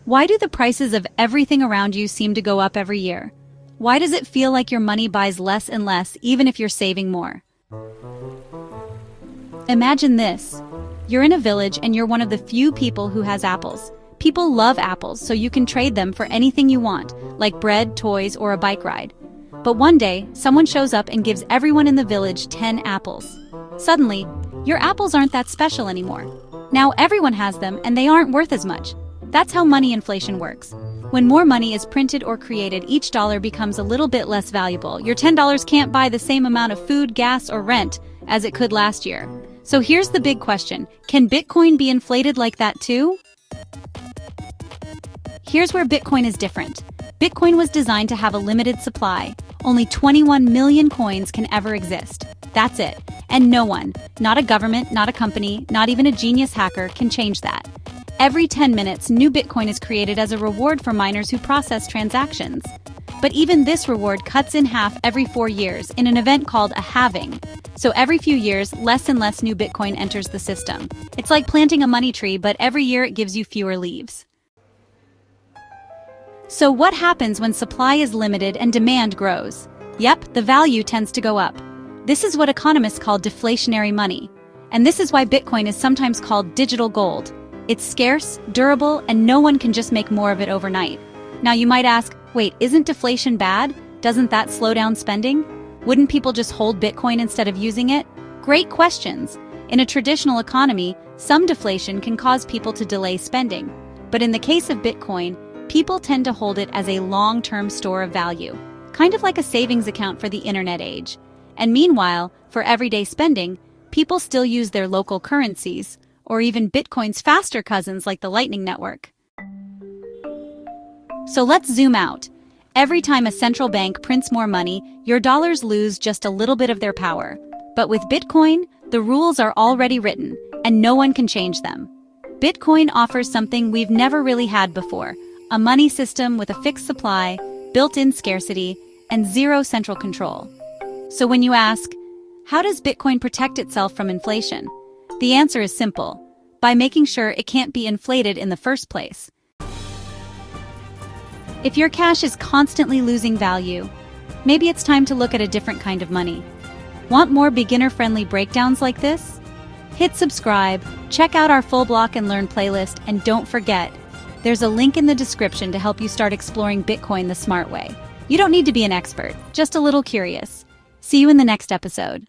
Why do the prices of everything around you seem to go up every year? Why does it feel like your money buys less and less even if you're saving more? Imagine this. You're in a village and you're one of the few people who has apples. People love apples, so you can trade them for anything you want, like bread, toys, or a bike ride. But one day, someone shows up and gives everyone in the village 10 apples. Suddenly, your apples aren't that special anymore. Now everyone has them and they aren't worth as much. That's how money inflation works. When more money is printed or created, each dollar becomes a little bit less valuable. Your $10 can't buy the same amount of food, gas, or rent as it could last year. So here's the big question. Can Bitcoin be inflated like that too? Here's where Bitcoin is different. Bitcoin was designed to have a limited supply. Only 21 million coins can ever exist. That's it. And no one, not a government, not a company, not even a genius hacker, can change that. Every 10 minutes, new Bitcoin is created as a reward for miners who process transactions. But even this reward cuts in half every 4 years in an event called a halving. So every few years, less and less new Bitcoin enters the system. It's like planting a money tree, but every year it gives you fewer leaves. So what happens when supply is limited and demand grows? Yep, the value tends to go up. This is what economists call deflationary money. And this is why Bitcoin is sometimes called digital gold. It's scarce, durable, and no one can just make more of it overnight. Now you might ask, wait, isn't deflation bad? Doesn't that slow down spending? Wouldn't people just hold Bitcoin instead of using it? Great questions. In a traditional economy, some deflation can cause people to delay spending. But in the case of Bitcoin, people tend to hold it as a long-term store of value, kind of like a savings account for the internet age. And meanwhile, for everyday spending, people still use their local currencies, or even Bitcoin's faster cousins like the Lightning Network. So let's zoom out. Every time a central bank prints more money, your dollars lose just a little bit of their power. But with Bitcoin, the rules are already written, and no one can change them. Bitcoin offers something we've never really had before, a money system with a fixed supply, built-in scarcity, and zero central control. So when you ask, how does Bitcoin protect itself from inflation? The answer is simple: by making sure it can't be inflated in the first place. If your cash is constantly losing value, maybe it's time to look at a different kind of money. Want more beginner-friendly breakdowns like this? Hit subscribe, check out our full block and learn playlist, and don't forget, there's a link in the description to help you start exploring Bitcoin the smart way. You don't need to be an expert, just a little curious. See you in the next episode.